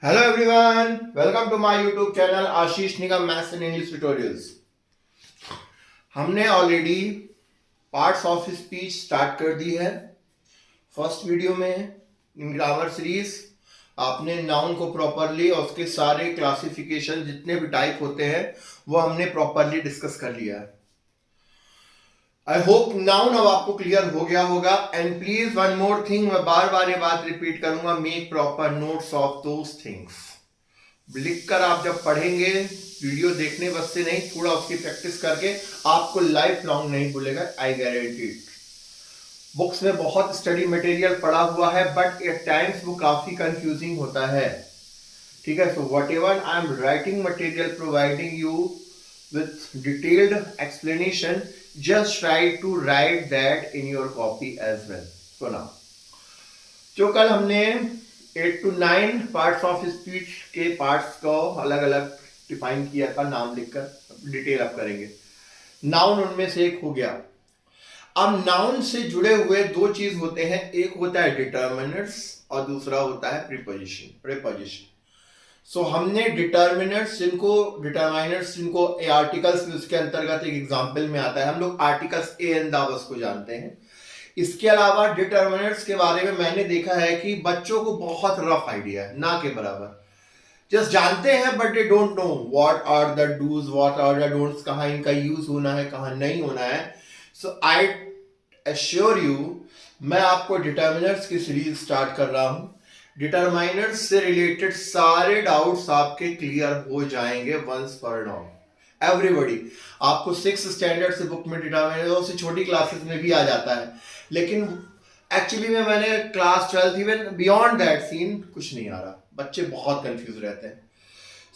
Hello everyone, welcome to my YouTube channel Ashish Nigam maths and English tutorials. हमने already parts of speech start कर दी है। First video में in grammar series आपने noun को properly और उसके सारे क्लासिफिकेशन जितने भी टाइप होते हैं वो हमने प्रॉपरली डिस्कस कर लिया है। आई होप नाउन अब आपको क्लियर हो गया होगा। And please one more thing, मैं बार बार ये बात रिपीट करूंगा, make proper notes of those things. लिखकर आप जब पढ़ेंगे, वीडियो देखने बस से नहीं, थोड़ा उसकी प्रैक्टिस करके आपको लाइफ लॉन्ग नहीं भूलेगा, आई गारंटी इट। बुक्स में बहुत स्टडी मटेरियल पड़ा हुआ है बट एट टाइम्स वो काफी कंफ्यूजिंग होता है। ठीक है, so what ever I am writing material providing you with detailed explanation, just try to write that in your copy as well. So now, जो कल हमने 8 to 9 पार्ट्स ऑफ स्पीच के पार्ट्स को अलग अलग डिफाइन किया था, नाम लिखकर डिटेल अप करेंगे। नाउन उनमें से एक हो गया। अब नाउन से जुड़े हुए दो चीज होते हैं, एक होता है डिटर्मिनर्स और दूसरा होता है प्रीपोजिशन। सो हमने डिटर्मिनर्स जिनको आर्टिकल्स उसके अंतर्गत एक एग्जांपल में आता है, हम लोग आर्टिकल्स ए एंड दावस को जानते हैं। इसके अलावा डिटर्मिनर्स के बारे में मैंने देखा है कि बच्चों को बहुत रफ आइडिया है, ना के बराबर। जस्ट जानते हैं but they don't know what are the dos, what are the don'ts, कहाँ इनका यूज होना है, कहाँ नहीं होना है। सो आई एश्योर यू, मैं आपको डिटर्मिनर्स की सीरीज स्टार्ट कर रहा हूं। डिटरमाइनर्स से रिलेटेड सारे डाउट्स आपके क्लियर हो जाएंगे वंस फॉर ऑल। एवरीबॉडी, आपको 6th स्टैंडर्ड से बुक में डिटरमाइनर से छोटी क्लासेस में भी आ जाता है, लेकिन एक्चुअली में मैंने class 12 even beyond that scene कुछ नहीं आ रहा, बच्चे बहुत कंफ्यूज रहते हैं।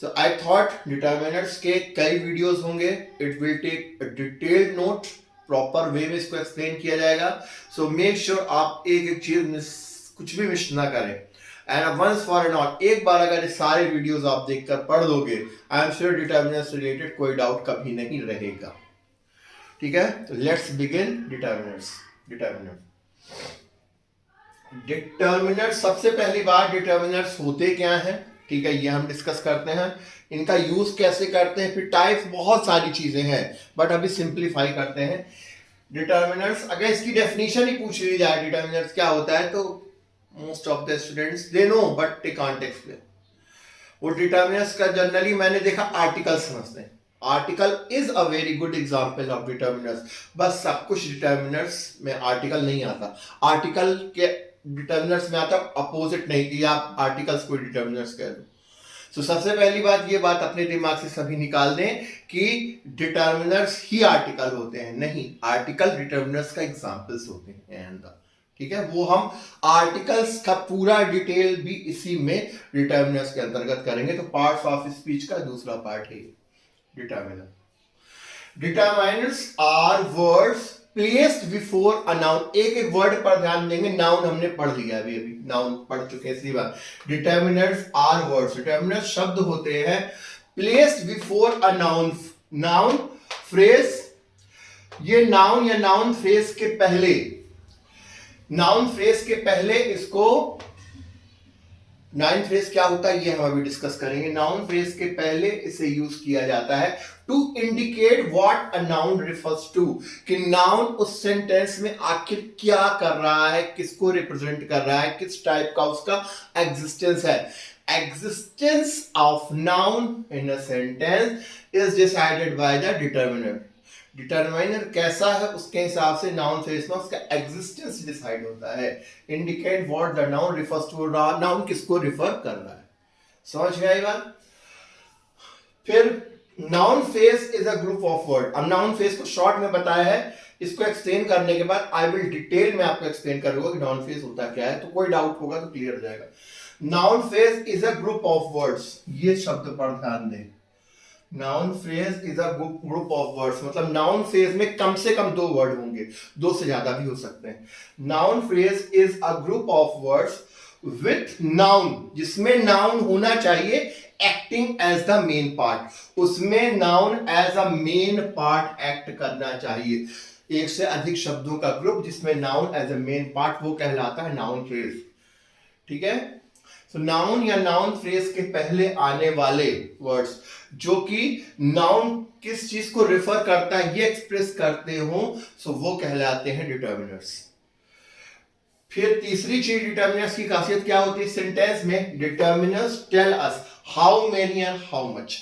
सो आई थॉट डिटरमाइनर्स के कई वीडियोस होंगे, it will take a detailed note, proper way में इसको एक्सप्लेन किया जाएगा। सो मेक श्योर आप एक एक चीज कुछ भी मिस ना करें। And once for and all, एक बार अगर सारे वीडियोस आप देखकर पढ़ दोगे, आई एम श्योर डिटर्मिनर्स से रिलेटेड कोई डाउट कभी नहीं रहेगा। ठीक है, तो लेट्स बिगिन डिटर्मिनर्स। सबसे पहली बात, डिटर्मिनर्स होते क्या हैं, ठीक है, ये हम डिस्कस करते हैं। इनका यूज कैसे करते हैं, फिर टाइप्स, बहुत सारी चीजें हैं बट अभी सिंप्लीफाई करते हैं। डिटर्मिनर्स, अगर इसकी डेफिनेशन ही पूछ ली जाए डिटर्मिनर्स क्या होता है, तो most of the students they know but they can't explain। वो डिटर्मिनर्स का जनरली मैंने देखा आर्टिकल समझते हैं। Article is a very good example of determiners, बस सब कुछ डिटर्मिनर्स में आर्टिकल नहीं आता। आर्टिकल के डिटर्मिनर्स में आता अपोजिट, नहीं कि आप आर्टिकल्स को डिटर्मिनर्स कह दो। तो सबसे पहली बात, ये बात अपने दिमाग से सभी निकाल दें कि डिटर्मिनर्स ही आर्टिकल होते हैं, नहीं, आर्टिकल डिटर्मिनर्स का एग्जांपल्स होते हैं। ठीक है, वो हम आर्टिकल्स का पूरा डिटेल भी इसी में डिटर्मिनर्स के अंतर्गत करेंगे। तो पार्ट्स ऑफ स्पीच का दूसरा पार्ट है determiner. Determiners are words placed before a noun. एक एक वर्ड पर ध्यान देंगे, नाउन हमने पढ़ लिया अभी नाउन पढ़ चुके हैं, इसलिए बात। डिटर्मिनर्स आर वर्ड्स, डिटर्मिनर्स शब्द होते हैं placed before a noun, noun phrase. ये नाउन या नाउन फ्रेज के पहले, नाउन फ्रेज के पहले इसको, नाउन फ्रेज क्या होता है ये हम अभी डिस्कस करेंगे। नाउन फ्रेज के पहले इसे यूज किया जाता है to indicate what a noun refers to, कि नाउन उस सेंटेंस में आखिर क्या कर रहा है, किसको रिप्रेजेंट कर रहा है, किस टाइप का उसका एग्जिस्टेंस है। Existence of noun in a sentence is decided by the determiner. Determiner कैसा है उसके हिसाब से नाउन फ्रेज में उसका एग्जिस्टेंस डिसाइड होता है। Indicate what the noun refers to, noun किसको रिफर कर रहा है। समझ गए बात। फिर noun phrase is a group of word. अब नाउन फ्रेज को शॉर्ट में बताया है, इसको एक्सप्लेन करने के बाद आई विल डिटेल में आपको एक्सप्लेन करूंगा कि नाउन फ्रेज होता क्या है, तो कोई डाउट होगा तो क्लियर हो जाएगा। Noun phrase is a group of words, ये शब्द पर ध्यान दें। Noun phrase is a group of words, मतलब नाउन फ्रेज में कम से कम 2 वर्ड होंगे, 2 से ज्यादा भी हो सकते हैं। Noun phrase is a group of words with noun, जिसमें नाउन होना चाहिए acting as the main part, उसमें noun as a main part act करना चाहिए। एक से अधिक शब्दों का ग्रुप जिसमें noun as a main part, वो कहलाता है नाउन फ्रेज। ठीक है, तो नाउन या नाउन फ्रेज के पहले आने वाले वर्ड्स जो कि नाउन किस चीज को रिफर करता है ये एक्सप्रेस करते हो, सो वो कहलाते हैं डिटर्मिनर्स। फिर तीसरी चीज डिटर्मिनर्स की खासियत क्या होती है सेंटेंस में, determiners tell us how many and how much.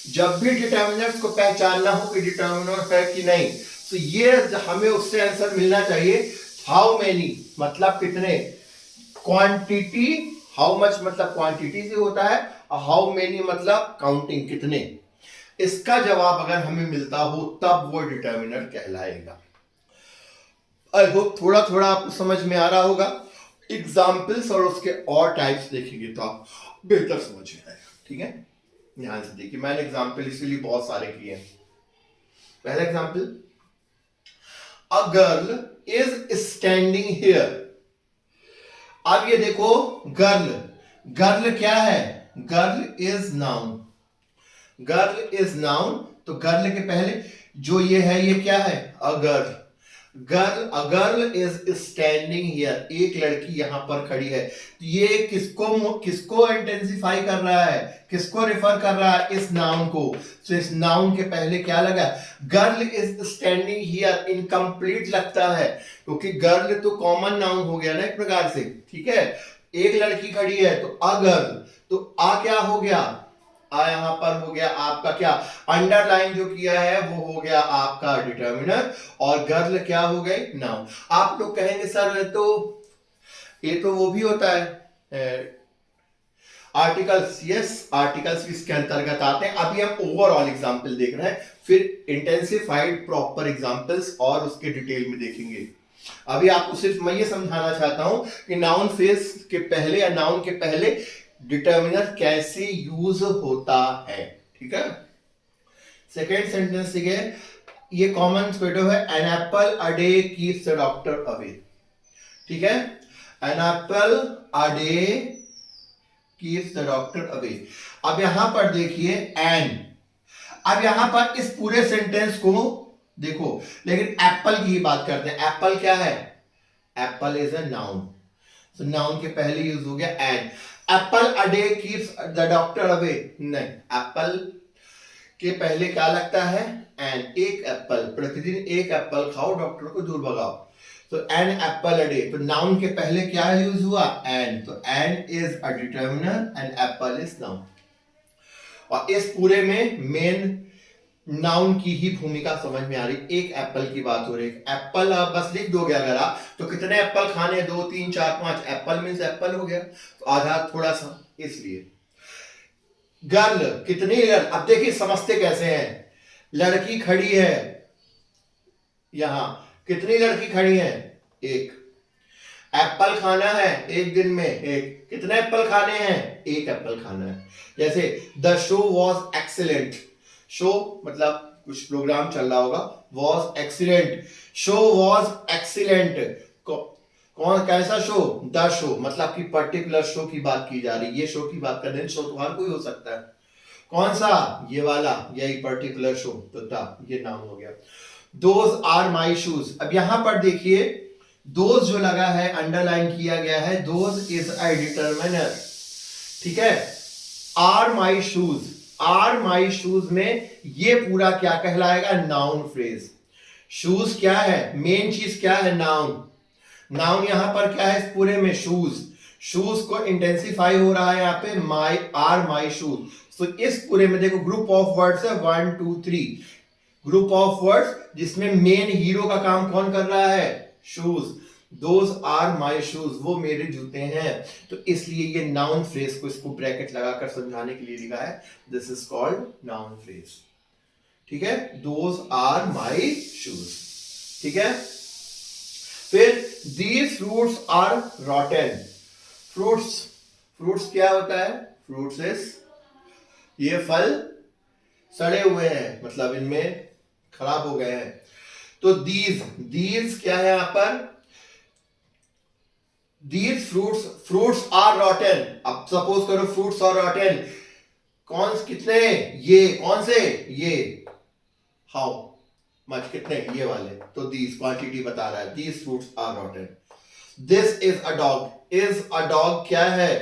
जब भी डिटर्मिनर्स को पहचानना हो कि डिटर्मिनर है कि नहीं, तो ये हमें उससे आंसर मिलना चाहिए हाउ मेनी मतलब कितने, क्वांटिटी, हाउ मच मतलब क्वांटिटी से होता है, और हाउ मेनी मतलब काउंटिंग कितने। इसका जवाब अगर हमें मिलता हो तब वो डिटर्मिनर कहलाएगा। आई होप थोड़ा थोड़ा आपको समझ में आ रहा होगा। एग्जाम्पल्स और उसके और टाइप्स देखेंगे तो आप बेहतर समझ में आएगा। ठीक है, ध्यान से देखिए, मैंने एग्जाम्पल इसीलिए बहुत सारे किए हैं। पहला example, a girl is standing here. अब ये देखो गर्ल, गर्ल क्या है, girl is noun, girl is noun, तो गर्ल के पहले जो ये है ये क्या है, a girl. Girl, a girl is standing here, एक लड़की यहां पर खड़ी है। तो ये किसको इंटेंसिफाई कर रहा है, किसको रेफर कर रहा है, इस नाउन को। तो इस नाउन के पहले क्या लगा, girl is standing here, incomplete लगता है क्योंकि गर्ल तो कॉमन नाउन हो गया ना एक प्रकार से। ठीक है, एक लड़की खड़ी है तो अ गर्ल, तो आ क्या हो गया, आ यहां पर हो गया आपका क्या, अंडरलाइन जो किया है वो हो गया आपका डिटर्मिनर, और गर्ल क्या हो गई, नाउन। आप लोग कहेंगे सर तो ये तो वो भी होता है आर्टिकल्स, यस आर्टिकल्स इसके अंतर्गत आते हैं। अभी हम ओवरऑल एग्जांपल देख रहे हैं, फिर इंटेंसिफाइड प्रॉपर एग्जांपल्स और उसके डिटेल में देखेंगे। अभी आपको सिर्फ मैं ये समझाना चाहता हूं कि नाउन फ्रेज के पहले या नाउन के पहले डिटर्मिनर कैसे यूज होता है। ठीक है, सेकेंड सेंटेंस देखिए, ये कॉमन स्पेडो है, an apple a day keeps the doctor away. ठीक है, an apple a day keeps the doctor away. अब यहां पर देखिए एन, अब यहां पर इस पूरे सेंटेंस को देखो, लेकिन एप्पल की ही बात करते हैं। एप्पल क्या है, एप्पल इज अ नाउन, तो नाउन के पहले यूज हो गया an. Apple a day keeps the doctor away, नहीं, एप्पल के पहले क्या लगता है, एन, एक एप्पल, प्रतिदिन एक एप्पल खाओ डॉक्टर को दूर भगाओ, तो एन एप्पल अ डे, तो नाउन के पहले क्या यूज हुआ, एन, तो an is a determiner and apple is noun. और इस पूरे में मेन नाउन की ही भूमिका समझ में आ रही, एक एप्पल की बात हो रही है। एप्पल बस लिख दोगे अगर आप, तो कितने एप्पल खाने, 2 3 4 5, एप्पल मींस एप्पल हो गया, तो आधा थोड़ा सा, इसलिए। गर्ल, कितनी गर्ल, अब देखिए समझते कैसे हैं, लड़की खड़ी है यहां, कितनी लड़की खड़ी है, एक। एप्पल खाना है एक दिन में एक, कितने एप्पल खाने हैं, एक एप्पल खाना है। जैसे the show was excellent, show मतलब कुछ प्रोग्राम चल रहा होगा, was excellent, show was excellent, कौन कैसा शो, द शो, मतलब कि पर्टिकुलर शो की बात की जा रही है, ये शो की बात कर रहे हैं, शो तो हर कोई हो सकता है, कौन सा, ये वाला, यही पर्टिकुलर शो, तो द, ये नाम हो गया। दोज आर माई शूज, अब यहां पर देखिए दोज जो लगा है, अंडरलाइन किया गया है, दोज इज अ डिटर्मिनर। ठीक है, are my shoes, are my shoes में ये पूरा क्या कहलाएगा, नाउन फ्रेज। शूज क्या है, मेन चीज क्या है, नाउन, नाउन यहां पर क्या है इस पूरे में, शूज, शूज को इंटेंसिफाई हो रहा है यहाँ पे, माई, आर माई शूज। तो इस पूरे में देखो ग्रुप ऑफ वर्ड्स है 1 2 3, ग्रुप ऑफ वर्ड्स जिसमें मेन हीरो का काम कौन कर रहा है, shoes, those are my shoes, वो मेरे जूते हैं। तो इसलिए ये नाउन फ्रेज को, इसको ब्रैकेट लगाकर समझाने के लिए लिखा है, this is called noun phrase. ठीक है, दोज आर माई शूज। ठीक है, फिर these fruits are rotten, fruits, fruits क्या होता है, फ्रूट्स इज, ये फल सड़े हुए हैं, मतलब इनमें खराब हो गए हैं। तो दीज, दीज क्या है यहां पर, these fruits, fruits are rotten. अब सपोज करो फ्रूट्स आर रॉटन, कौन कितने, ये कौन से, ये, हाउ मच, कितने, ये वाले, तो दीज क्वांटिटी बता रहा है, these fruits are rotten. This is a dog, is a dog क्या है,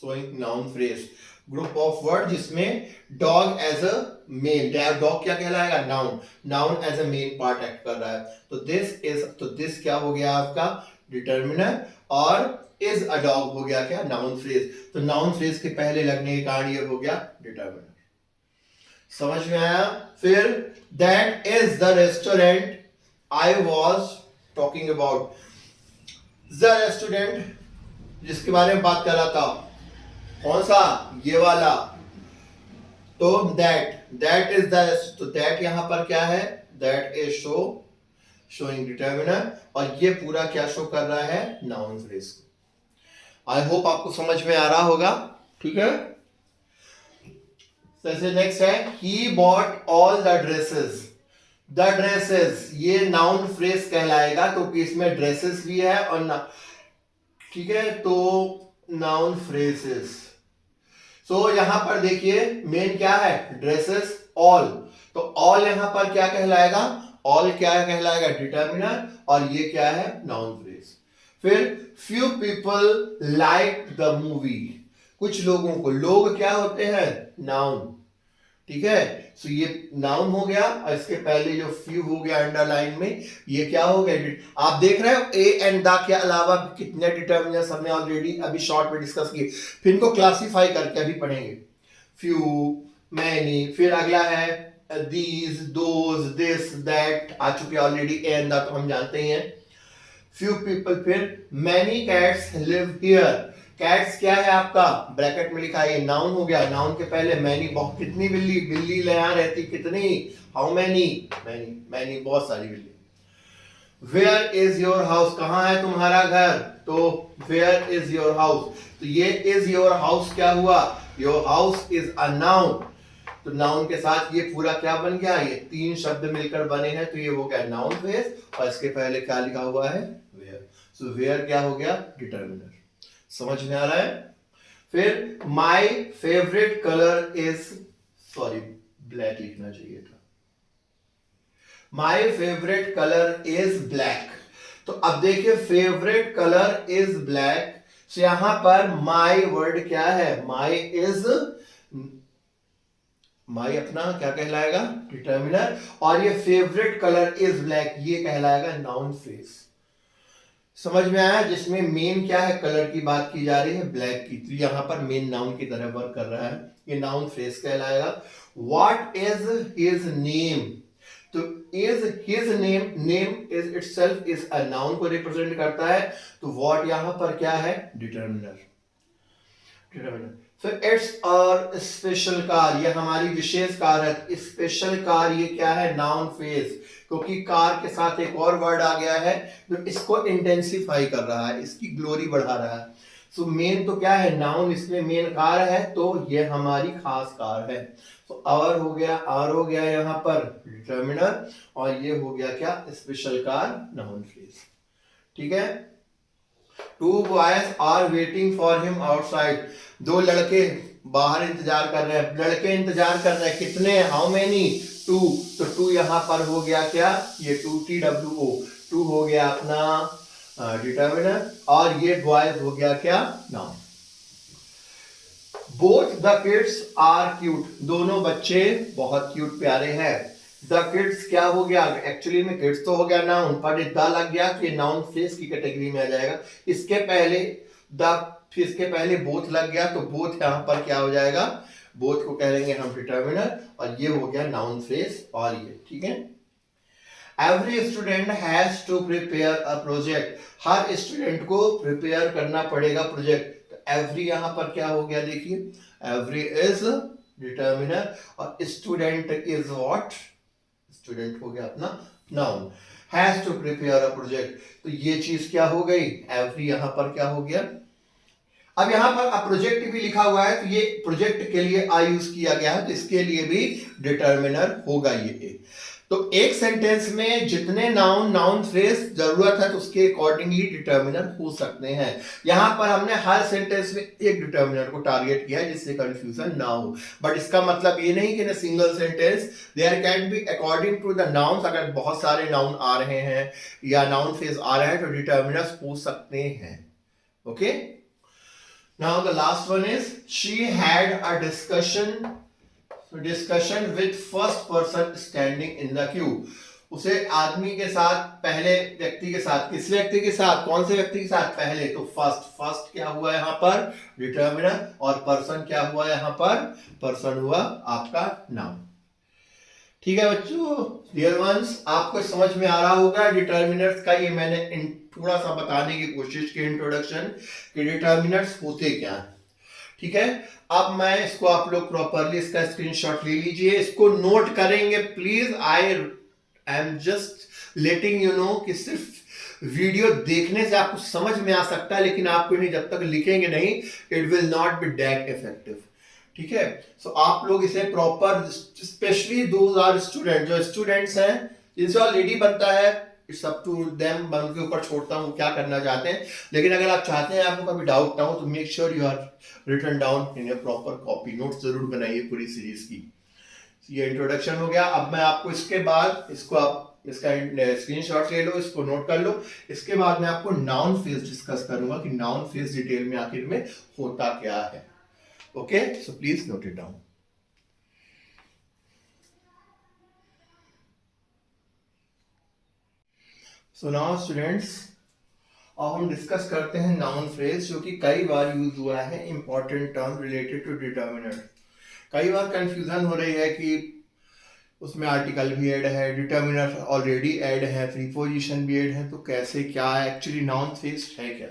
showing noun phrase, group of word जिसमें dog as a main, dog क्या कहलाएगा, noun, noun as a main part act कर रहा है। तो दिस क्या हो गया आपका डिटर्मिनर, और इज अ डॉग हो गया क्या, नाउन फ्रेज। तो नाउन फ्रेज के पहले लगने के कारण ये हो गया डिटर्मिनर। समझ में आया। फिर that is the restaurant I was talking about, the restaurant जिसके बारे में बात कर रहा था, कौन सा, ये वाला। तो दैट इज द, तो दैट यहां पर क्या है, दैट इज शोइंग डिटर्मिनर, और ये पूरा क्या शो कर रहा है, नाउन फ्रेज को। आई होप आपको समझ में आ रहा होगा, ठीक है। जैसे नेक्स्ट है, he bought all the dresses, the dresses ये नाउन फ्रेज कहलाएगा क्योंकि इसमें ड्रेसेस भी है और ठीक है, तो नाउन फ्रेजेस। सो यहां पर देखिए मेन क्या है, ड्रेसेस, ऑल, तो ऑल यहां पर क्या कहलाएगा, ऑल क्या कहलाएगा, डिटर्मिनर, और ये क्या है, नाउन फ्रेज। फिर few people like the movie, कुछ लोगों को, लोग क्या होते हैं, नाउन, ठीक है। सो ये नाउन हो गया, और इसके पहले जो फ्यू हो गया अंडरलाइन में, ये क्या हो गया, आप देख रहे हो ए एंड द के अलावा कितने डिटर्मिनर्स हमने ऑलरेडी अभी शॉर्ट में डिस्कस किए, फिर इनको क्लासिफाई करके अभी पढ़ेंगे, फ्यू, मैनी, फिर अगला है दीज, दोज, दिस, दैट आ चुके ऑलरेडी, ए एंड द तो हम जानते ही हैं। फ्यू पीपल, फिर many cats live here, cats क्या है आपका, ब्रैकेट में लिखा है, ये नाउन हो गया, नाउन के पहले मैनी, बहुत, कितनी बिल्ली, बिल्ली यहां रहती, कितनी, हाउ मैनी, मैनी, मैनी, बहुत सारी बिल्ली। वेयर इज योर हाउस, कहां है तुम्हारा घर, तो वेयर इज योर हाउस, तो ये इज योर हाउस क्या हुआ, your house is a noun, तो नाउन के साथ ये पूरा क्या बन गया, ये तीन शब्द मिलकर बने हैं, तो ये हो गया नाउन फ्रेज, और इसके पहले क्या लिखा हुआ है, वेयर। सो वेयर क्या हो गया, डिटर्मिनर। समझ में आ रहा है। फिर my favourite colour is, sorry black लिखना चाहिए था, my favourite colour is black. तो अब देखिए फेवरेट कलर इज ब्लैक, तो यहां पर माई वर्ड क्या है, माई इज, माई अपना क्या कहलाएगा, डिटर्मिनर, और ये फेवरेट कलर इज ब्लैक ये कहलाएगा नाउन फ्रेज। समझ में आया, जिसमें मेन क्या है, कलर की बात की जा रही है, ब्लैक की, तो यहां पर मेन नाउन की तरह वर्क कर रहा है, ये नाउन फ्रेज कहलाएगा। व्हाट इज हिज नेम, तो is his name, name is itself is a noun को रिप्रेजेंट करता है, तो व्हाट यहां पर क्या है, डिटर्मिनर, डिटर्मिनर। फिर इट्स और स्पेशल कार, ये हमारी विशेष कार है, स्पेशल कार ये क्या है, नाउन फ्रेज, क्योंकि कार के साथ एक और वर्ड आ गया है जो इसको इंटेंसिफाई कर रहा है, इसकी ग्लोरी बढ़ा रहा है। सो मेन तो क्या है, नाउन, इसमें मेन कार है, तो ये हमारी खास कार है। तो आवर हो गया, आर हो गया यहां पर डिटर्मिनर, और ये हो गया क्या, स्पेशल कार, नाउन फ्रेज, ठीक है। Two boys are waiting for him outside, दो लड़के बाहर इंतजार कर रहे हैं, लड़के इंतजार कर रहे हैं, कितने, हाउ मेनी, टू, तो टू यहां पर हो गया क्या, ये टू, TWO, टू हो गया अपना डिटर्मिनर, और ये बॉयज हो गया क्या, noun. Both the kids are cute, दोनों बच्चे बहुत क्यूट प्यारे हैं। द किड्स क्या हो गया, एक्चुअली में किड्स तो हो गया नाउन, पर द लग गया कि नाउन फ्रेज की कैटेगरी में आ जाएगा। इसके पहले द, फिर इसके पहले बोथ लग गया, तो बोथ यहां पर क्या हो जाएगा, बोथ को कह लेंगे हम डिटर्मिनर, और ये हो गया नाउन फ्रेज, और ये, ठीक है। Every student has to prepare a project, हर स्टूडेंट को प्रिपेयर करना पड़ेगा प्रोजेक्ट, तो एवरी यहां पर क्या हो गया, देखिए एवरी इज डिटर्मिनर, और स्टूडेंट इज व्हाट, स्टूडेंट हो गया अपना noun, has to prepare a project, तो ये चीज क्या हो गई, एवरी यहां पर क्या हो गया। अब यहां पर प्रोजेक्ट भी लिखा हुआ है, तो ये प्रोजेक्ट के लिए आई यूज किया गया है, तो इसके लिए भी डिटर्मिनर होगा ये। तो एक सेंटेंस में जितने नाउन, नाउन फ्रेज जरूरत है तो उसके अकॉर्डिंगली डिटर्मिनर हो सकते हैं। यहां पर हमने हर सेंटेंस में एक डिटर्मिनर को टारगेट किया है जिससे कंफ्यूजन ना हो, बट इसका मतलब ये नहीं कि single sentence there can be according to the nouns, अगर बहुत सारे नाउन आ रहे हैं या नाउन फ्रेज आ रहे हैं तो डिटर्मिनर्स हो सकते हैं। Okay, Now the last one is she had a discussion with first person standing in the queue. उसे आदमी के साथ, पहले व्यक्ति के साथ, किस व्यक्ति के साथ, कौन से व्यक्ति के साथ, पहले, तो फर्स्ट क्या हुआ यहाँ पर, डिटर्मिनर, और पर्सन क्या हुआ यहाँ पर, पर्सन हुआ आपका नाउन। ठीक है बच्चों, डियर वंस, आपको समझ में आ रहा होगा डिटर्मिनर्स का। ये मैंने थोड़ा सा बताने की कोशिश की इंट्रोडक्शन कि डिटर्मिनर्स होते क्या है। ठीक है, अब मैं इसको, आप लोग प्रॉपरली इसका स्क्रीनशॉट ले लीजिए, इसको नोट करेंगे please. I am just letting you know कि सिर्फ वीडियो देखने से आपको समझ में आ सकता है, लेकिन आपको नहीं, जब तक लिखेंगे नहीं, it will not be that effective. ठीक है, सो आप लोग इसे proper, specially those are student, जो स्टूडेंट्स हैं, जिनसे ऑलरेडी बनता है, इट्स अप टू देम, मैं उनके ऊपर छोड़ता हूँ क्या करना चाहते हैं। लेकिन अगर आप चाहते हैं आपको कभी डाउट ना हो, तो make sure you are written down in a proper copy, notes जरूर बनाइए पूरी सीरीज की। ये इंट्रोडक्शन हो गया। अब मैं आपको इसके बाद, इसको आप इसका स्क्रीनशॉट ले लो, इसको नोट कर लो। इसके बाद मैं आपको नाउन फ्रेज डिस्कस करूंगा कि नाउन फ्रेज डिटेल में आखिर में होता क्या है। Okay, so please note it down. So now students, अब हम डिस्कस करते हैं नाउन फ्रेज, जो कि कई बार यूज हुआ है, important term related to determiner. कई बार कंफ्यूजन हो रही है कि उसमें आर्टिकल भी ऐड है, डिटर्मिनर ऑलरेडी ऐड है, प्रीपोजिशन भी ऐड है, तो कैसे क्या है, एक्चुअली नाउन फ्रेज है क्या।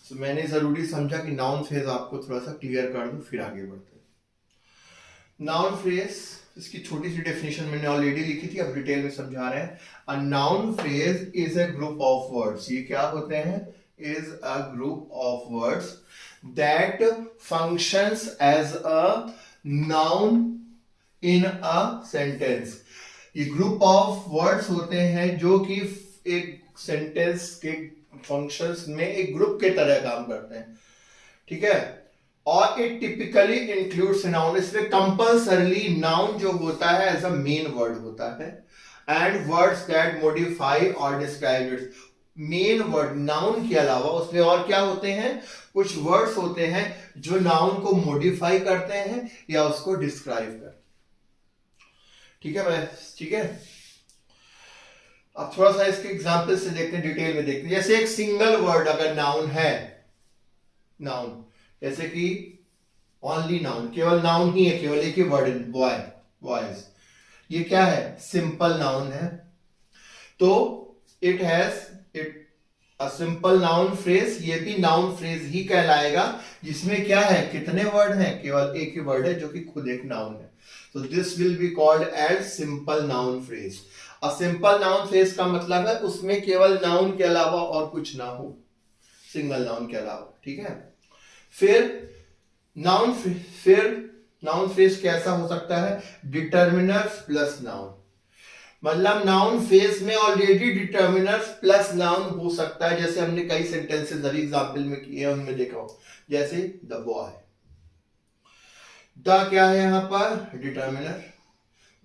तो मैंने ज़रूरी समझा कि नाउन फ्रेज आपको थोड़ा सा क्लियर कर दूं, फिर आगे बढ़ते हैं। नाउन फ्रेज, इसकी छोटी सी डेफिनेशन मैंने ऑलरेडी लिखी थी, अब डिटेल में समझा रहे हैं। A noun phrase is a group of words, ये क्या होते हैं, is a group of words that functions as a noun in a sentence. ये ग्रुप ऑफ वर्ड्स होते हैं जो कि एक सेंटेंस के फंक्शंस में एक ग्रुप के तरह काम करते हैं। ठीक है, और इट टिपिकली इंक्लूड्स नाउन, इसमें कंपल्सरली नाउन जो होता है एज अ मेन वर्ड होता है, एंड वर्ड्स दैट मॉडिफाई और describe it. Main word noun के अलावा उसमें और क्या होते हैं, कुछ वर्ड्स होते हैं जो नाउन को मॉडिफाई करते हैं या उसको डिस्क्राइब करते हैं। ठीक है मैं, ठीक है, अब थोड़ा सा इसके एग्जांपल से देखते हैं, डिटेल में देखते हैं। जैसे एक सिंगल वर्ड अगर नाउन है, नाउन जैसे कि ओनली नाउन, केवल नाउन ही है, केवल एक ही वर्ड, बॉय, बॉयज, ये क्या है, सिंपल नाउन है। तो it has a simple noun phrase, ये भी नाउन फ्रेज ही कहलाएगा, जिसमें क्या है, कितने वर्ड हैं, केवल एक ही वर्ड है जो कि खुद एक नाउन है। तो this will be called as simple noun phrase. A simple noun phrase का मतलब है उसमें केवल नाउन के अलावा और कुछ ना हो, सिंगल नाउन के अलावा। ठीक है, फिर नाउन फ्रेज कैसा हो सकता है, डिटर्मिनर्स प्लस नाउन, मतलब नाउन फ्रेज में ऑलरेडी डिटर्मिनर्स प्लस नाउन हो सकता है, जैसे हमने कई सेंटेंसेस अभी एग्जांपल में किए हैं, उनमें देखा हो, जैसे द बॉय, द क्या है यहां पर, डिटर्मिनर,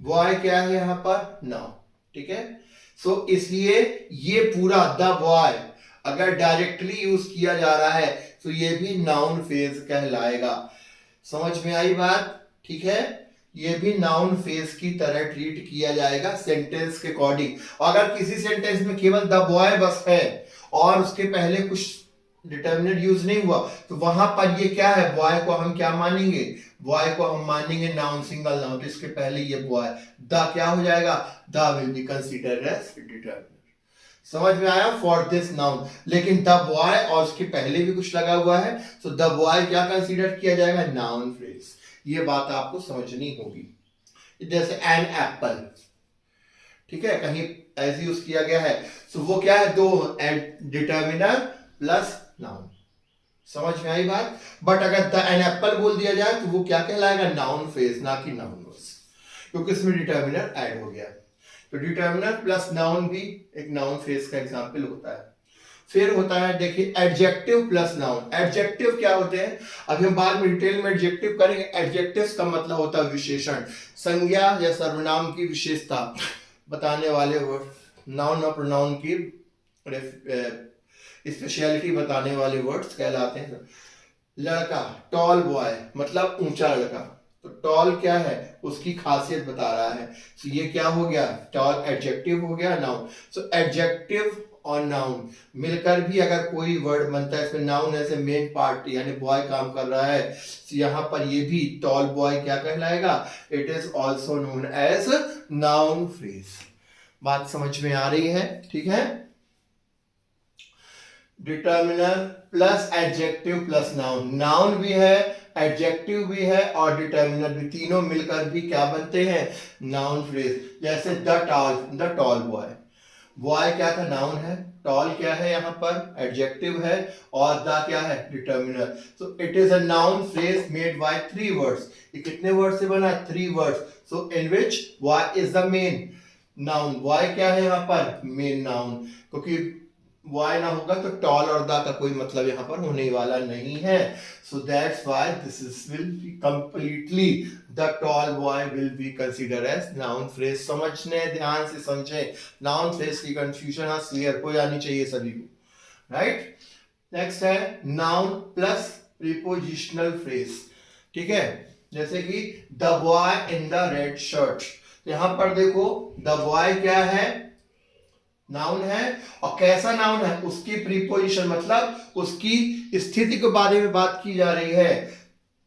बॉय क्या है यहां पर, नाउन। ठीक है, सो इसलिए ये पूरा द बॉय अगर डायरेक्टली यूज किया जा रहा है तो ये भी नाउन फ्रेज कहलाएगा। समझ में आई बात, ठीक है, ये भी नाउन फ्रेज की तरह ट्रीट किया जाएगा सेंटेंस के अकॉर्डिंग। अगर किसी सेंटेंस में केवल द बॉय बस है और उसके पहले कुछ डिटर्मिनेंट यूज नहीं हुआ, तो वहां पर ये क्या है, बॉय को हम क्या मानेंगे, बॉय को हम मानेंगे नाउन, सिंगल नाउन, तो इसके पहले ये बॉय, द क्या हो जाएगा, the will be considered as determinant. समझ में आया, फॉर दिस नाउन। लेकिन द बॉय और उसके पहले भी कुछ लगा हुआ है, तो द बॉय क्या कंसीडर किया जाएगा, नाउन फ्रेज। ये बात आपको समझनी होगी। जैसे एन एप्पल, ठीक है, कहीं ऐसे यूज किया गया है, तो वो क्या है, दो डिटर्मिनर प्लस नाउन। समझ में आई बात। बट अगर द एन एप्पल बोल दिया जाए तो वो क्या कहलाएगा, नाउन फ्रेज, ना कि नाउन वर्स, क्योंकि इसमें डिटर्मिनर ऐड हो गया। तो डिटर्मिनर प्लस नाउन भी एक नाउन फ्रेज का एग्जांपल होता है। फिर होता है, देखिए, एडजेक्टिव प्लस नाउन। एडजेक्टिव क्या होते हैं, अभी हम बाद में डिटेल में एडजेक्टिव करेंगे। एडजेक्टिव का मतलब होता है विशेषण, संज्ञा या सर्वनाम की विशेषता बताने वाले वर्ड, नाउन और प्रोनाउन की स्पेशलिटी बताने वाले वर्ड्स कहलाते हैं। लड़का, टॉल बॉय मतलब ऊंचा लड़का। तो टॉल क्या है, उसकी खासियत बता रहा है। तो ये क्या हो गया, टॉल एडजेक्टिव हो गया, नाउन। सो एडजेक्टिव और नाउन मिलकर भी अगर कोई वर्ड बनता है, इसमें noun as a main part यानी बॉय काम कर रहा है, तो यहाँ पर ये भी टॉल बॉय क्या कहलाएगा, it is also known as noun phrase. बात समझ में आ रही है, ठीक है। Determiner plus adjective plus noun, noun भी है, एडजेक्टिव भी है और डिटर्मिनर भी, तीनों मिलकर भी क्या बनते हैं, नाउन फ्रेज। जैसे द टॉल बॉय, बॉय क्या था, नाउन है, टॉल क्या है यहाँ पर, एडजेक्टिव है, और द क्या है, determiner. So it is a noun phrase made by 3 words. ये कितने वर्ड से बना, 3 words. So in which boy is the main noun, boy क्या है यहाँ पर, मेन नाउन, क्योंकि वाई ना होगा तो टॉल और दा का कोई मतलब यहाँ पर होने वाला नहीं है। So that's why this is will be completely the tall boy will be consider as noun phrase. समझने, ध्यान से समझें, नाउन फ्रेज की कंफ्यूजन आज क्लियर हो जानी चाहिए सभी को, राइट। नेक्स्ट है नाउन प्लस प्रीपोजिशनल फ्रेज, ठीक है। जैसे कि the boy in the red shirt, यहां पर देखो द बॉय क्या है, नाउन है, और कैसा नाउन है, उसकी प्रीपोजिशन मतलब उसकी स्थिति के बारे में बात की जा रही है।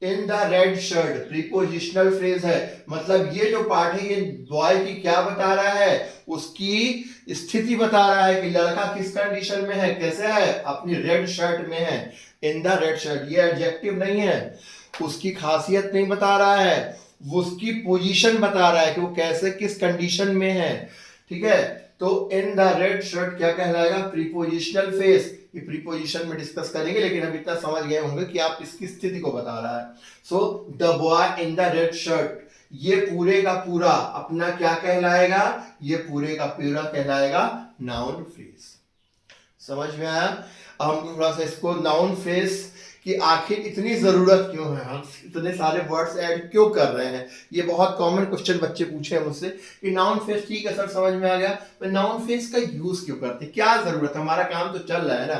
इन the red shirt prepositional phrase है, मतलब ये जो पार्ट है ये बॉय की क्या बता रहा है, उसकी स्थिति बता रहा है कि लड़का किस कंडीशन में है, कैसे है, अपनी रेड शर्ट में है। इन द रेड शर्ट ये एडजेक्टिव नहीं है, उसकी खासियत नहीं बता रहा है, वो उसकी पोजीशन बता रहा है कि वो कैसे किस कंडीशन में है, ठीक है। तो इन द रेड शर्ट क्या कहलाएगा, प्रीपोजिशनल फ्रेज। ये प्रीपोजिशन में डिस्कस करेंगे, लेकिन अब इतना समझ गए होंगे कि आप इसकी स्थिति को बता रहा है। So the boy in the red shirt, ये पूरे का पूरा अपना क्या कहलाएगा, ये पूरे का पूरा कहलाएगा नाउन फ्रेज। समझ में आया। हम थोड़ा सा इसको नाउन फ्रेज कि आखिर इतनी जरूरत क्यों है, हम इतने सारे वर्ड्स ऐड क्यों कर रहे हैं, ये बहुत कॉमन क्वेश्चन बच्चे पूछे हैं मुझसे कि नाउन फ्रेज ठीक है सर समझ में आ गया, पर नाउन फ्रेज का यूज क्यों करते हैं, क्या जरूरत है, हमारा काम तो चल रहा है ना।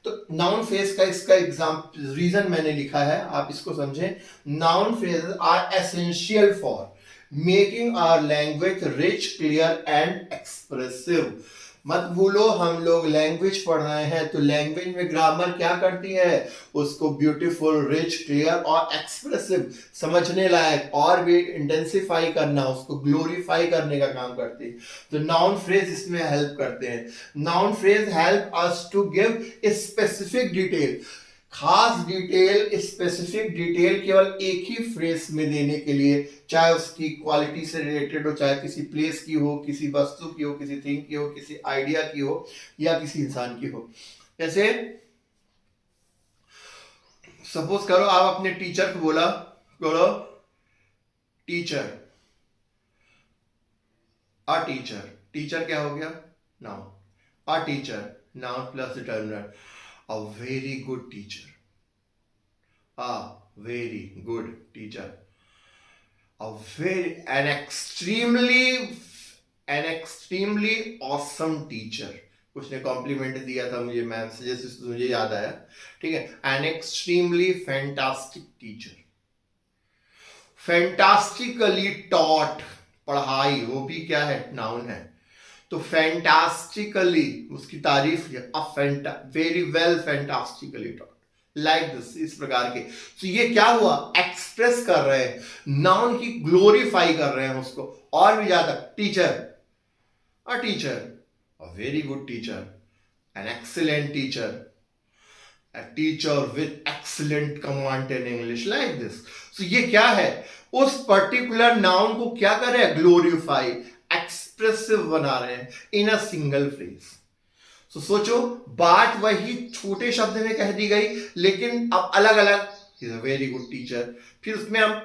तो नाउन फ्रेज का इसका एग्जाम्पल रीजन मैंने लिखा है, आप इसको समझें। Noun phrases are essential for making our language rich, clear and expressive. मत भूलो हम लोग लैंग्वेज पढ़ रहे हैं, तो लैंग्वेज में ग्रामर क्या करती है, उसको ब्यूटीफुल, रिच, क्लियर और एक्सप्रेसिव, समझने लायक और भी इंटेंसिफाई करना, उसको ग्लोरीफाई करने का काम करती है। तो नाउन फ्रेज इसमें हेल्प करते हैं। Noun phrase help us to give specific detail, खास डिटेल, स्पेसिफिक डिटेल केवल एक ही फ्रेज में देने के लिए, चाहे उसकी क्वालिटी से रिलेटेड हो, चाहे किसी प्लेस की हो, किसी वस्तु की हो, किसी थिंग की हो, किसी आइडिया की हो, या किसी इंसान की हो। जैसे सपोज करो आप अपने टीचर को बोला, बोलो टीचर, अ टीचर, टीचर क्या हो गया, noun, a teacher noun plus determiner, a very good teacher, a very good teacher, an extremely awesome teacher। कुछ ने कॉम्प्लीमेंट दिया था मुझे मैम से, जैसे मुझे याद आया, ठीक है। an extremely fantastic teacher, fantastically taught, पढ़ाई वो भी क्या है, नाउन है। तो फैंटास्टिकली उसकी तारीफ very well fantastically taught, like this, इस प्रकार के। तो ये क्या हुआ, एक्सप्रेस कर रहे हैं, नाउन की ग्लोरीफाई कर रहे हैं उसको और भी ज्यादा। Teacher, a teacher, a very good teacher, an excellent teacher, a teacher with excellent command in English, like this। so ये क्या है, उस पर्टिकुलर नाउन को क्या कर रहे हैं, ग्लोरीफाई, एक्सप्रेसिव बना रहे हैं इन अ सिंगल फ्रेज। सो सोचो, बात वही छोटे शब्द में कह दी गई, लेकिन अब अलग अलग, is a very good teacher, फिर उसमें हम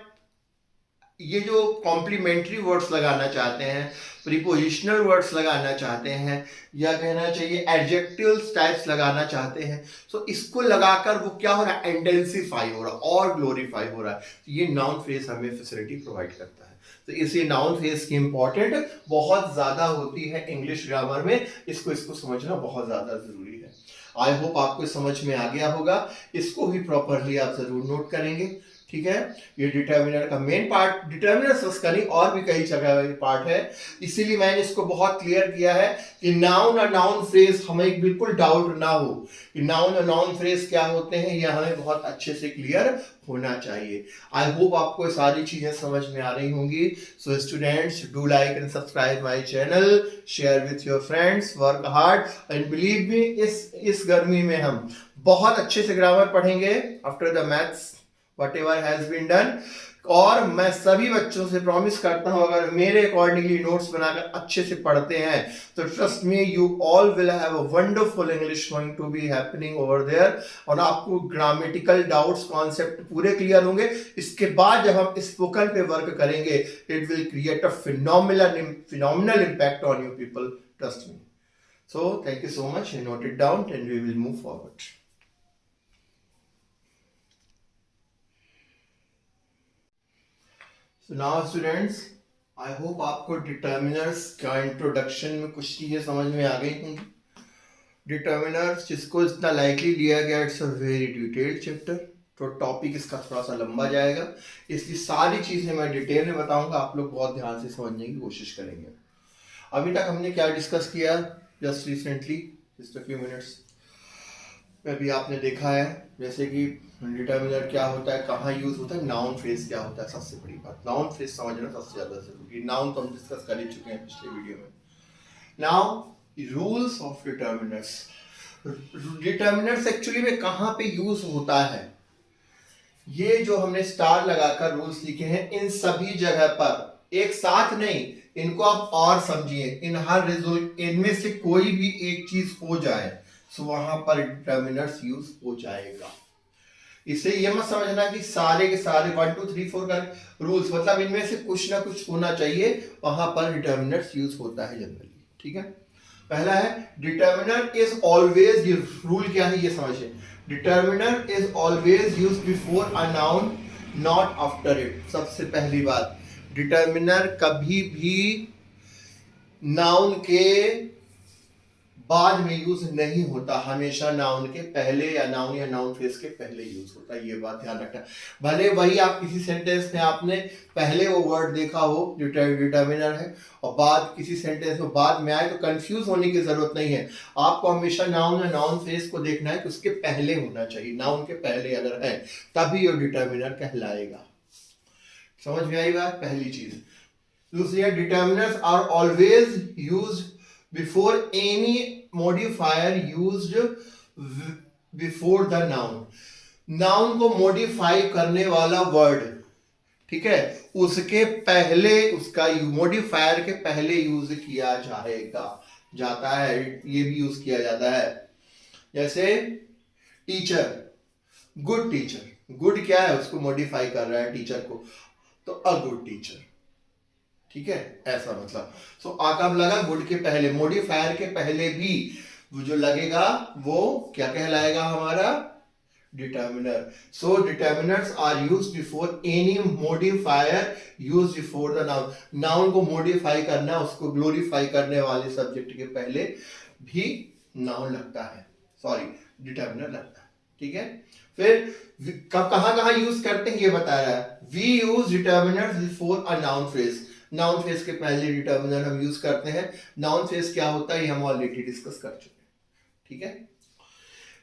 ये जो कॉम्प्लीमेंट्री वर्ड्स लगाना चाहते हैं, प्रीपोजिशनल वर्ड्स लगाना चाहते हैं, या कहना चाहिए एडजेक्टिव्स टाइप्स लगाना चाहते हैं, तो इसको लगाकर वो क्या हो रहा है, इंटेंसिफाई हो रहा है और ग्लोरीफाई हो रहा है। तो ये नाउन फ्रेज हमें फैसिलिटी प्रोवाइड करता है। तो इसलिए नाउन फ्रेज की इंपॉर्टेंट बहुत ज्यादा होती है इंग्लिश ग्रामर में, इसको समझना बहुत ज्यादा जरूरी है। आई होप आपको समझ में आ गया होगा, इसको भी प्रॉपरली आप जरूर नोट करेंगे। ठीक है, ये डिटर्मिनर का मेन पार्ट, डिटर्मिनर उसका नहीं और भी कई जगह पार्ट है, इसीलिए मैंने इसको बहुत क्लियर किया है कि नाउन और नाउन फ्रेज हमें बिल्कुल डाउट ना हो कि नाउन और नाउन फ्रेज क्या होते हैं, यह हमें बहुत अच्छे से क्लियर होना चाहिए। आई होप आपको सारी चीजें समझ में आ रही होंगी। So students, do like and subscribe my channel, share with your friends, work hard and believe me, इस गर्मी में हम बहुत अच्छे से ग्रामर पढ़ेंगे after the maths whatever has been done। और मैं सभी बच्चों से प्रॉमिस करता हूं, अगर मेरे अकॉर्डिंगली नोट्स बनाकर अच्छे से पढ़ते हैं तो trust me, you all will have a wonderful English going to be happening over there, और आपको ग्रामेटिकल डाउट्स कॉन्सेप्ट पूरे क्लियर होंगे। इसके बाद जब हम स्पोकन पे वर्क करेंगे, it will create a phenomenal impact on you people, trust me. So thank you so much, note it down and we will move forward. So now students, I hope आपको determiners का introduction में कुछ चीजें समझ में आ गई होंगी। Determiners जिसको इतना लाइकली लिया गया, it's a very detailed chapter, तो टॉपिक इसका थोड़ा सा लंबा जाएगा, इसकी सारी चीजें मैं डिटेल में बताऊंगा, आप लोग बहुत ध्यान से समझने की कोशिश करेंगे। अभी तक हमने क्या डिस्कस किया, just recently, just a few minutes अभी आपने देखा है, जैसे कि डिटर्मिनर क्या होता है, कहाँ यूज होता है, नाउन फ्रेज क्या होता है। सबसे बड़ी बात नाउन फ्रेज समझना सबसे ज्यादा जरूरी, नाउन तो हम डिस्कस कर ही चुके हैं पिछले वीडियो में। Now rules of determiners, determiners actually में कहाँ पे यूज होता है, ये जो हमने स्टार लगाकर रूल्स लिखे हैं, इन सभी जगह पर एक साथ नहीं, इनको आप और समझिए, इन हर रिजल्ट इनमें से कोई भी एक चीज हो जाए तो वहां पर डिटर्मिनर्स यूज हो जाएगा। इसे ये मत समझना कि सारे के सारे 1 2 3 4 का रूल्स, मतलब इनमें से कुछ ना कुछ होना चाहिए, वहां पर डिटर्मिनर्स यूज होता है जनरली। ठीक है, पहला है डिटर्मिनर इज ऑलवेज, ये रूल क्या है ये समझिए, determiner is always use before a noun not after it. सबसे पहली बात, डिटर्मिनर कभी भी नाउन के बाद में यूज नहीं होता, हमेशा नाउन के पहले या नाउन फ्रेज के पहले यूज होता है, ये बात ध्यान रखना। भले वही आप किसी सेंटेंस में आपने पहले वो वर्ड देखा हो जो डिटर्मिनर है, और बाद किसी सेंटेंस में बाद में आए, तो कंफ्यूज होने की जरूरत नहीं है। आपको हमेशा नाउन या नाउन फ्रेज को देखना है कि उसके पहले होना चाहिए, नाउन के पहले अगर है तभी वो डिटर्मिनर कहलाएगा। समझ में आई बात, पहली चीज। दूसरी, determiners are always used before any modifier used before the noun। Noun को मॉडिफाई करने वाला वर्ड, ठीक है, उसके पहले, उसका मॉडिफायर के पहले यूज किया जाएगा, जाता है, ये भी यूज किया जाता है। जैसे टीचर, गुड टीचर, गुड क्या है, उसको मॉडिफाई कर रहा है टीचर को, तो अ गुड टीचर। ठीक है, ऐसा मतलब। सो कब लगा, गुड के पहले, मॉडिफायर के पहले भी वो जो लगेगा वो क्या कहलाएगा, हमारा determiner. So determiners are used before any modifier used before the noun. Noun को मॉडिफाई करना, उसको ग्लोरीफाई करने वाले सब्जेक्ट के पहले भी नाउन लगता है, सॉरी डिटर्मिनर लगता है। ठीक है, फिर कहां यूज करते हैं ये बताया है, we use determiners before a noun phrase. Noun phrase के पहले डिटर्मिनर हम यूज करते हैं। नाउन फ्रेज क्या होता है ये हम ऑलरेडी डिस्कस कर चुके हैं। ठीक है,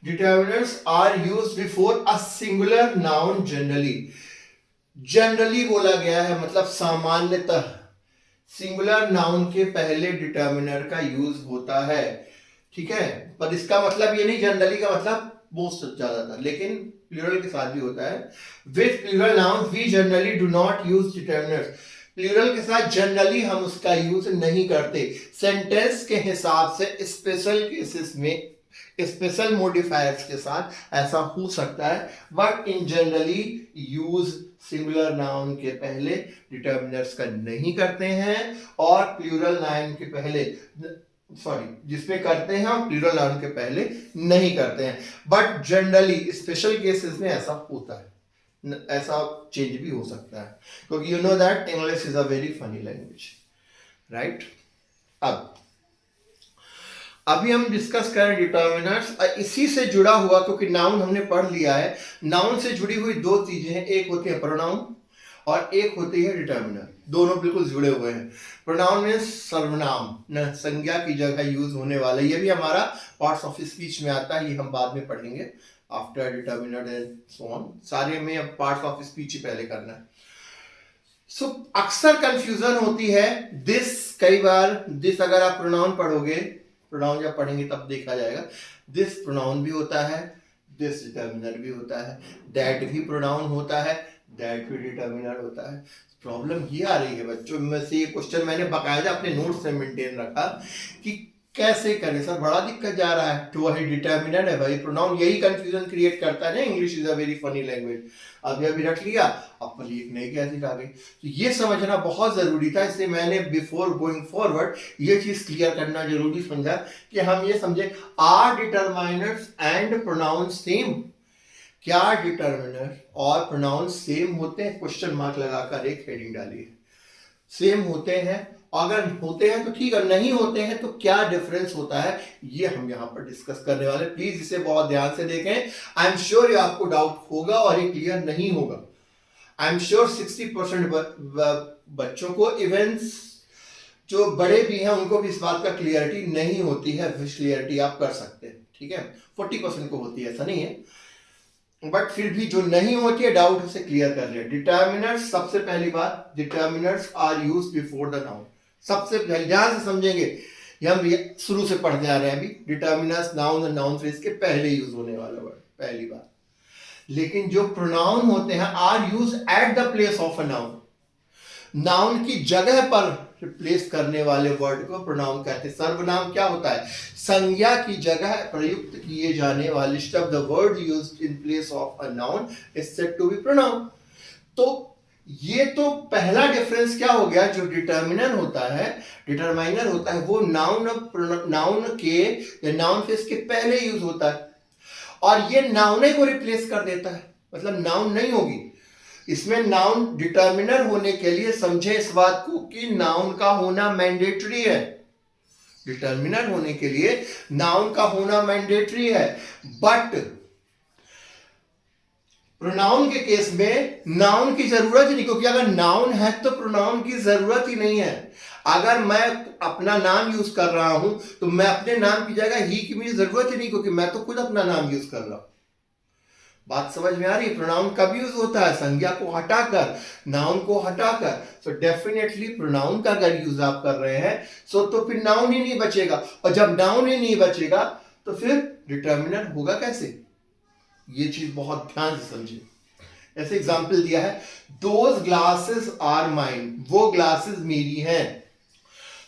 determiners are used before a singular noun generally. Generally बोला गया है, मतलब सामान्यतः सिंगुलर नाउन के पहले डिटर्मिनर का यूज होता है। ठीक है, पर इसका मतलब ये नहीं, जनरली का मतलब मोस्ट ज्यादातर, लेकिन प्लूरल के साथ भी होता है। With plural noun we generally do not use determiners. Plural के साथ जनरली हम उसका यूज नहीं करते। सेंटेंस के हिसाब से स्पेशल केसेस में स्पेशल मॉडिफायर्स के साथ ऐसा हो सकता है, but in generally use singular noun के पहले डिटर्मिनर्स का नहीं करते हैं, और प्लूरल नाउन के पहले, सॉरी जिसमें करते हैं हम, प्लूरल नाउन के पहले नहीं करते हैं। बट जनरली स्पेशल केसेस में ऐसा होता है, ऐसा चेंज भी हो सकता है, क्योंकि you know that English is a very funny language, right. अब अभी हम डिस्कस करें डिटर्मिनर्स, इसी से जुड़ा हुआ, क्योंकि नाउन हमने पढ़ लिया है, नाउन से जुड़ी हुई दो चीजें हैं, एक होती है प्रोनाउन और एक होती है डिटर्मिनर, दोनों बिल्कुल जुड़े हुए हैं। प्रोनाउन में सर्वनाम न संज्ञा की जगह यूज होने वाला, ये भी हमारा पार्ट्स ऑफ स्पीच में आता है, ये हम बाद में पढ़ेंगे after determiner and so on, सारे में अब पार्ट्स ऑफ स्पीच ही पहले करना है। सो अक्सर कंफ्यूजन होती है दिस, कई बार दिस अगर आप प्रोनाउन पढ़ोगे, प्रोनाउन जब पढ़ेंगे तब देखा जाएगा, दिस प्रोनाउन भी होता है, दिस डिटर्मिनर भी होता है, दैट भी प्रोनाउन होता है, दैट भी डिटर्मिनर होता है। प्रॉब्लम ये आ रही है बच्चों में से, ये क्वेश्चन मैंने बाकायदा अपने नोट्स में मेंटेन रखा कि कैसे करें सर, बड़ा दिक्कत जा रहा है, तो वही डिटर्मिनर है भाई, प्रोनाउन यही कंफ्यूजन क्रिएट करता है ना, English is a very funny language, अब अभी रख लिया, अब पर एक नई कैसे आ गई, तो ये समझना बहुत जरूरी था, इसलिए मैंने बिफोर गोइंग फॉरवर्ड ये चीज क्लियर करना जरूरी समझा कि हम ये समझे, are determiners and pronoun same, क्या डिटर्मिनर और प्रोनाउन सेम होते हैं, क्वेश्चन मार्क लगाकर एक हेडिंग डालिए, सेम होते हैं, अगर होते हैं तो ठीक है, नहीं होते हैं तो क्या डिफरेंस होता है, ये हम यहाँ पर डिस्कस करने वाले, प्लीज इसे बहुत ध्यान से देखें, आई एम श्योर ये आपको डाउट होगा और ये क्लियर नहीं होगा, आई एम श्योर 60% बच्चों को, इवेंट्स जो बड़े भी हैं उनको भी इस बात का क्लियरिटी नहीं होती है, विश क्लियरिटी आप कर सकते हैं, ठीक है, 40% को होती है, ऐसा नहीं है, बट फिर भी जो नहीं होती है डाउट उसे क्लियर कर लिया। डिटर्मिनर्स, सबसे पहली बात, determiners are used before the noun, सबसे ध्यान से समझेंगे, ये हम शुरू से पढ़ते आ रहे हैं अभी, डिटर्मिनर्स नाउन और नाउन फ्रेज के पहले यूज होने वाला वर्ड, पहली बात। लेकिन जो प्रोनाउन होते हैं are use at the place of a noun, noun की जगह पर रिप्लेस करने वाले वर्ड को प्रोनाउन कहते हैं। सर्वनाम क्या होता है, संज्ञा की जगह प्रयुक्त किए जाने वाले शब्द, word used in place of a noun is said to be pronoun. तो ये तो पहला डिफरेंस क्या हो गया, जो डिटर्मिनर होता है, डिटरमाइनर होता है, वो नाउन के या नाउन फेस के पहले यूज होता है, और ये नाउन को रिप्लेस कर देता है, मतलब नाउन नहीं होगी इसमें। नाउन डिटर्मिनर होने के लिए समझे इस बात को कि नाउन का होना मैंडेटरी है, डिटर्मिनर होने के लिए नाउन का होना मैंडेटरी है, बट प्रोनाउन के केस में नाउन की जरूरत ही नहीं, क्योंकि अगर नाउन है तो प्रोनाउन की जरूरत ही नहीं है। अगर मैं अपना नाम यूज कर रहा हूं तो मैं अपने नाम की जगह ही की मुझे जरूरत ही नहीं, क्योंकि मैं तो खुद अपना नाम यूज कर रहा हूं। बात समझ में आ रही है? प्रोनाउन कब यूज होता है, संज्ञा को हटाकर, नाउन को हटाकर। सो डेफिनेटली प्रोनाउन का अगर यूज आप कर रहे हैं सो तो फिर नाउन ही नहीं बचेगा, और जब नाउन ही नहीं बचेगा तो फिर डिटर्मिनर होगा कैसे, ये चीज बहुत ध्यान से समझिए। ऐसे एग्जाम्पल दिया है, दोज ग्लासेस आर माइन, वो ग्लासेस मेरी हैं।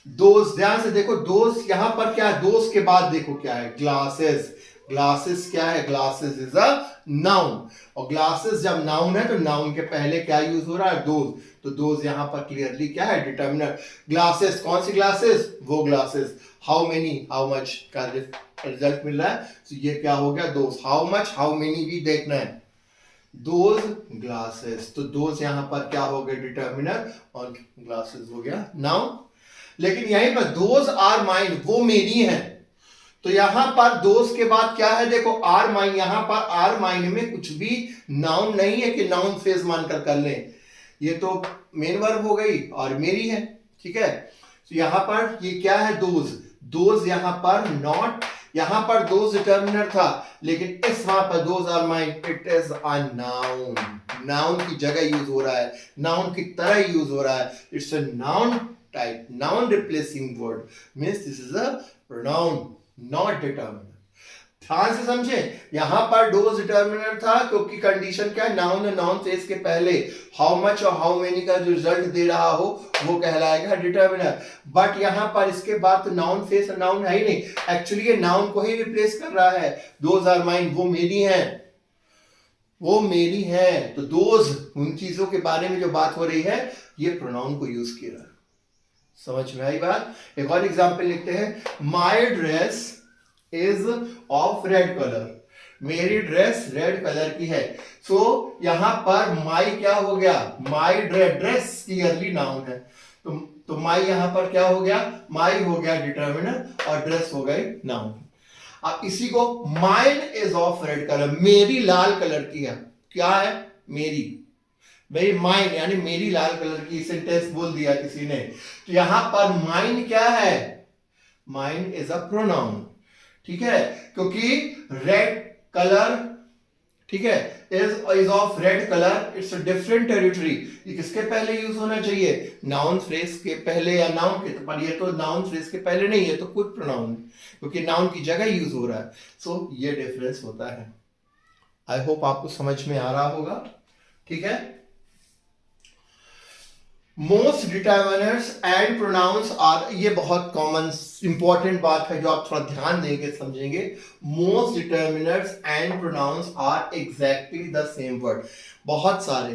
दोज, ध्यान से देखो, दोज यहां पर क्या है, दोज के बाद देखो क्या है, ग्लासेस। ग्लासेस क्या है, ग्लासेस इज अ नाउन, और ग्लासेस जब नाउन है तो नाउन के पहले क्या यूज हो रहा है, दोज, तो दोज यहां पर क्लियरली क्या है, डिटर्मिनर। ग्लासेस, कौन सी ग्लासेस, वो glasses. How many, how much का रिजल्ट मिल रहा है, तो ये क्या हो गया, those. How much, how many भी देखना है, दोज ग्लासेस, तो दोज यहां पर क्या हो गया, डिटर्मिनर, और ग्लासेस हो गया नाउन। लेकिन यहीं पर दोज आर माइन, वो मेरी हैं, तो यहां पर दोस्त के बाद क्या है, देखो आर माइन, यहां पर आर माइन में कुछ भी नाउन नहीं है कि नाउन फेज मानकर कर लें, ये तो मेन वर्ब हो गई और मेरी है, ठीक है। तो यहां पर ये क्या है, दोज, दोज यहां पर नॉट, यहां पर दोज डिटर्मिनर था, लेकिन इस वहां पर those are mine, it is a noun, noun की जगह यूज हो रहा है, नाउन की तरह यूज हो रहा है, it's a noun type, noun replacing word, means this is a pronoun, not determiner. ध्यान से समझे, यहां पर डोज डिटर्मिनर था क्योंकि कंडीशन क्या है, नाउन और नाउन फेज के पहले हाउ मच और हाउ मेनी का जो रिजल्ट दे रहा हो वो कहलाएगा डिटर्मिनर। बट यहां पर इसके बाद तो नाउन फेज और नाउन है ही नहीं, एक्चुअली ये नाउन को ही रिप्लेस कर रहा है। दोज आर माइन, वो मेरी हैं, वो मेरी हैं, तो दोज उन चीजों के बारे में जो बात हो रही है ये प्रोनाउन को यूज किया। समझ में आई बात? एक और एग्जांपल लिखते हैं, my dress is of red colour, मेरी ड्रेस रेड कलर की है। सो यहां पर माई क्या हो गया, my dress, dress clearly noun है, तो तो माई यहां पर क्या हो गया, माई हो गया डिटर्मिनर और ड्रेस हो गई नाउन। अब इसी को mine is of red colour, मेरी लाल कलर की है, क्या है, मेरी, भाई माइन यानी मेरी लाल कलर की, सेंटेंस बोल दिया किसी ने। तो यहां पर माइन क्या है, माइन इज अ प्रोनाउन, ठीक है, क्योंकि रेड कलर, ठीक है, is of red colour, it's a different territory. ये किसके पहले यूज होना चाहिए, नाउन फ्रेज के पहले या नाउन के, पर ये तो नाउन फ्रेज के पहले नहीं है, तो कुछ प्रोनाउन, क्योंकि नाउन की जगह यूज हो रहा है। सो ये डिफरेंस होता है। आई होप आपको समझ में आ रहा होगा, ठीक है। Most determiners and pronouns are, ये बहुत कॉमन इंपॉर्टेंट बात है जो आप थोड़ा ध्यान देंगे समझेंगे। Most determiners and pronouns are exactly the same word. बहुत सारे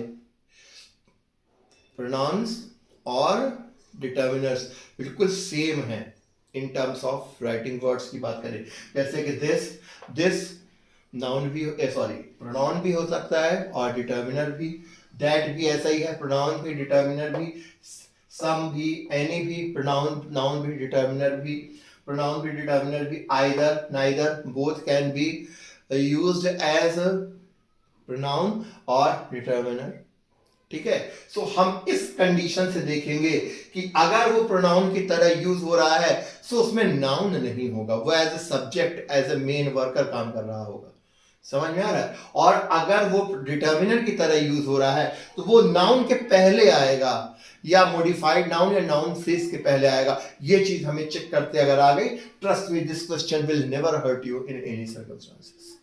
प्रोनाउंस और डिटर्मिनर्स बिल्कुल सेम हैं in terms of writing words की बात करें, जैसे कि दिस नाउन भी, सॉरी प्रोनाउन भी हो सकता है और डिटर्मिनर भी, दैट भी ऐसा ही है, प्रोनाउन भी डिटर्मिनर भी, सम भी, एनी भी प्रोनाउन, नाउन भी डिटर्मिनर भी, प्रोनाउन भी डिटर्मिनर भी, either neither both can be used as pronoun और डिटर्मिनर, ठीक है। सो हम इस कंडीशन से देखेंगे कि अगर वो प्रोनाउन की तरह यूज हो रहा है सो उसमें नाउन नहीं होगा, वो as a subject, as a main worker काम कर रहा होगा, समझ में आ रहा है। और अगर वो डिटर्मिनर की तरह यूज हो रहा है तो वो नाउन के पहले आएगा, या मॉडिफाइड नाउन या नाउन फ्रेज के पहले आएगा। ये चीज हमें चेक करते अगर आ गई, trust me this question will never hurt you in any circumstances.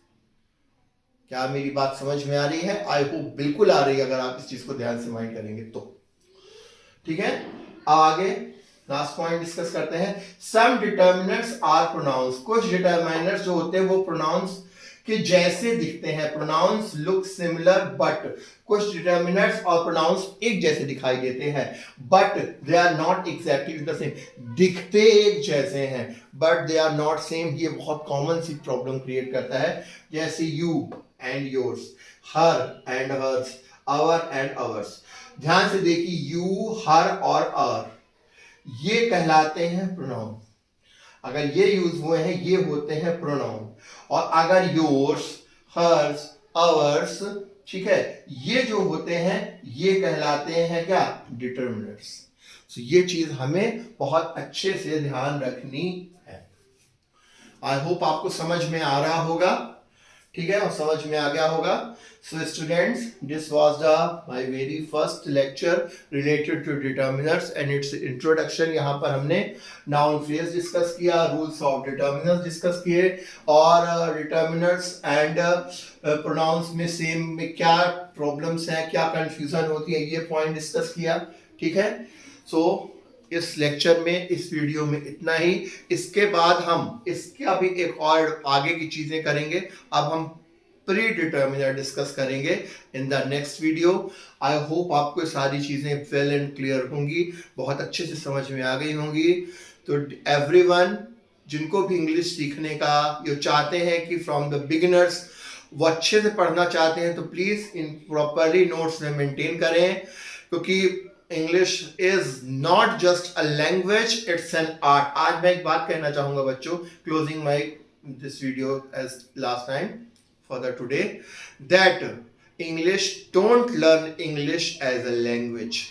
क्या मेरी बात समझ में आ रही है? आई होप बिल्कुल आ रही है, अगर आप इस चीज को ध्यान से माइंड करेंगे तो, ठीक है। अब आगे लास्ट पॉइंट डिस्कस करते हैं। सम डिटर्मिनर्स आर प्रोनाउंस, कुछ डिटर्मिनर्स जो होते हैं वो प्रोनाउंस के जैसे दिखते हैं, प्रोनाउंस लुक सिमिलर बट, कुछ डिटर्मिनर्स और प्रोनाउंस एक जैसे दिखाई देते हैं but they are not exactly the same, दिखते एक जैसे हैं but they are not same. ये बहुत कॉमन सी प्रॉब्लम क्रिएट करता है, जैसे you and yours, her and hers, our and ours. ध्यान से देखिए, यू, हर और आवर ये कहलाते हैं प्रोनाउन, अगर ये यूज हुए हैं ये होते हैं प्रोनाउन। और अगर योर्स, हर्स, आवर्स, ठीक है, ये जो होते हैं ये कहलाते हैं क्या, डिटर्मिनर्स। तो ये चीज हमें बहुत अच्छे से ध्यान रखनी है। आई होप आपको समझ में आ रहा होगा, ठीक है, और समझ में आ गया होगा। So students, this was the my very first lecture related to determiners and its introduction. यहाँ पर हमने नाउन फ्रेज डिस्कस किया, रूल्स ऑफ डिटर्मिनर्स डिस्कस किए, और डिटर्मिनर्स एंड प्रोनाउंस में सेम में क्या प्रॉब्लम्स हैं, क्या कंफ्यूजन होती है, ये पॉइंट डिस्कस किया, ठीक है। सो इस लेक्चर में, इस वीडियो में इतना ही। इसके बाद हम इसका भी एक और आगे की चीजें करेंगे। अब हम प्री डिटर्मिनर डिस्कस करेंगे in the next video. I hope आपको सारी चीजें वेल एंड क्लियर होंगी, बहुत अच्छे से समझ में आ गई होंगी। तो एवरीवन जिनको भी इंग्लिश सीखने का जो चाहते हैं कि फ्रॉम द बिगिनर्स वो अच्छे से पढ़ना चाहते हैं, तो प्लीज इन प्रॉपरली नोट्स में मेंटेन करें, क्योंकि English is not just a language, it's an art. आज मैं एक बात कहना चाहूंगा बच्चों, closing my this video as last time for the today, that English, don't learn English as a language.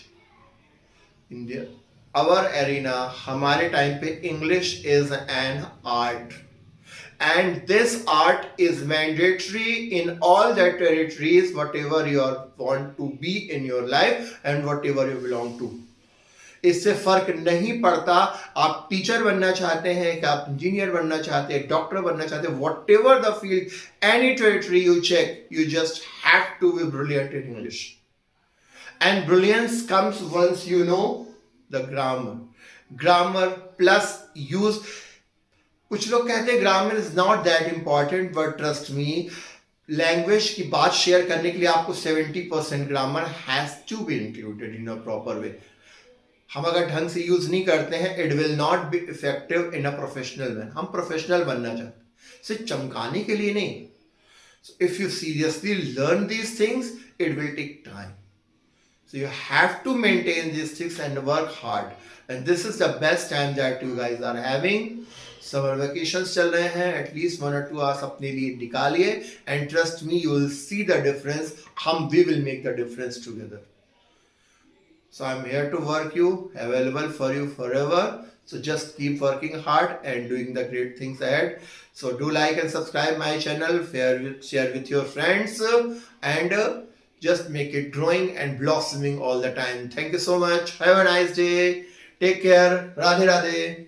India our arena, हमारे टाइम पे English is an art, and this art is mandatory in all the territories whatever you want to be in your life and whatever you belong to. इससे फर्क नहीं पड़ता आप teacher बनना चाहते हैं, कि आप इंजीनियर बनना चाहते हैं, डॉक्टर बनना चाहते हैं, whatever the field, any territory you check, you just have to be brilliant in English. And brilliance comes once you know the grammar. Grammar plus use. कुछ लोग कहते हैं grammar is not that important, but trust me, language की बात share करने के लिए आपको 70% grammar has to be included in a proper way. हम अगर ढंग से यूज नहीं करते हैं, it will not be effective in a professional man. हम प्रोफेशनल बनना चाहते हैं, सिर्फ चमकाने के लिए नहीं। If you seriously learn these things, it will take time, So you have to maintain these things and work hard. And this is the best time that you guys are having. Summer vacations चल रहे हैं, at least 1 or 2 hours अपने लिए निकालिए, and trust me, you will see the difference. We will make the difference together. So I'm here to work you, available for you forever. So just keep working hard and doing the great things ahead. So do like and subscribe my channel, share with your friends, and just make it growing and blossoming all the time. Thank you so much. Have a nice day. Take care. Radhe Radhe.